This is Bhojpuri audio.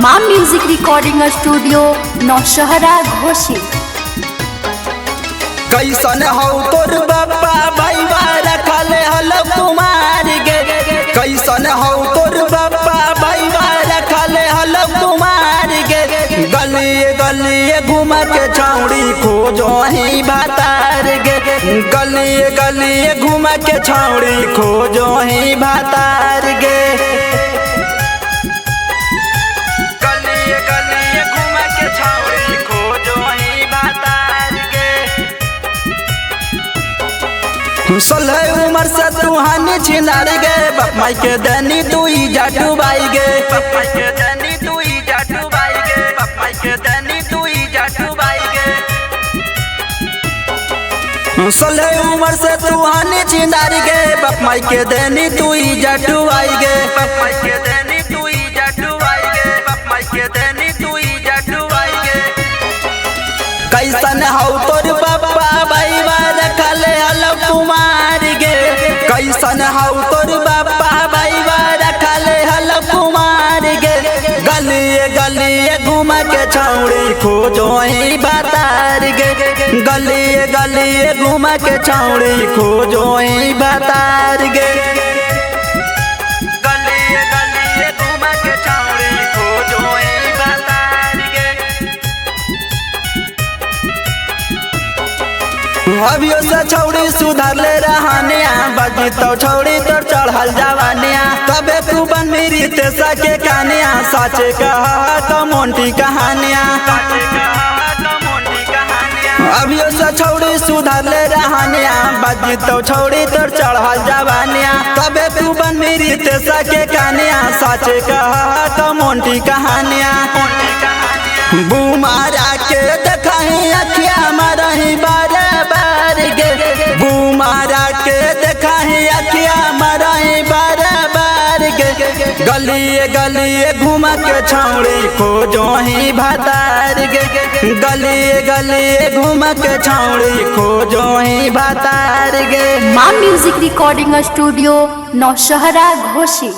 माँ music recording studio Naushahra Ghosi. कैसन हो तोर बापा भाई रखले हल कुमार गे, कैसन हो तोर बापा भाई रखले हल कुमार गे। गलिए गलिए घूम के छौड़ी खोजो ही भातार गे, गलिए गलिए घूम के छौड़ी खोजो ही भातार गे। गलिए गलिए घूम के छौड़ी खोजो ही भातार गे। 16 उम्र से तू हानि छिनार गे, बाप माई के देनी तू ही जाटू बाई गे, बाप माई के देनी तू ही जाटू बाई गे, बाप माई के देनी तू ही जाटू बाई गे। 16 उम्र से तू हानि छिनार गे, बाप माई के देनी तू ही जाटू बाई गे, बाप माई के देनी तू ही जाटू बाई गे, बाप माई के देनी तू ही जाटू बाई गे। कैसन हो तोर बापा भाई रखले हल कुमार गे, कैसन हो तोर बापा भाई रखले हल कुमार गे। गलिए गलिए घूम के छौड़ी खोजो ही भातार गे, गलिए गलिए घूम के छौड़ी खोजो ही भातार गे। गलिए गलिए घूम के छौड़ी खोजो ही भातार गे। अभियो से छौड़ी सुधार ले रहानिया, बाजी तो छौड़ी तोर चढ़ल जवानिया। तबे तू बन मेरी ते सके कहानिया, साचे कहा तो मोंटी कहानिया। अभियो से छौड़ी सुधार ले रहानिया, बाजी तो छौड़ी तोर चढ़ल जवानिया। तबे तू बन मेरी ते सके कहानिया, साचे कहा तो मोंटी कहानिया। बुमारा के देखाही अखिया मरही बारे बार गे, बुमारा के देखाही अखिया मरही बारे बार गे। गलिए गलिए घूम के छौड़ी खोजो ही भातार गे, गलिए गलिए घूम के छौड़ी खोजो ही भातार गे। Maa music recording studio Naushahra Ghoshi.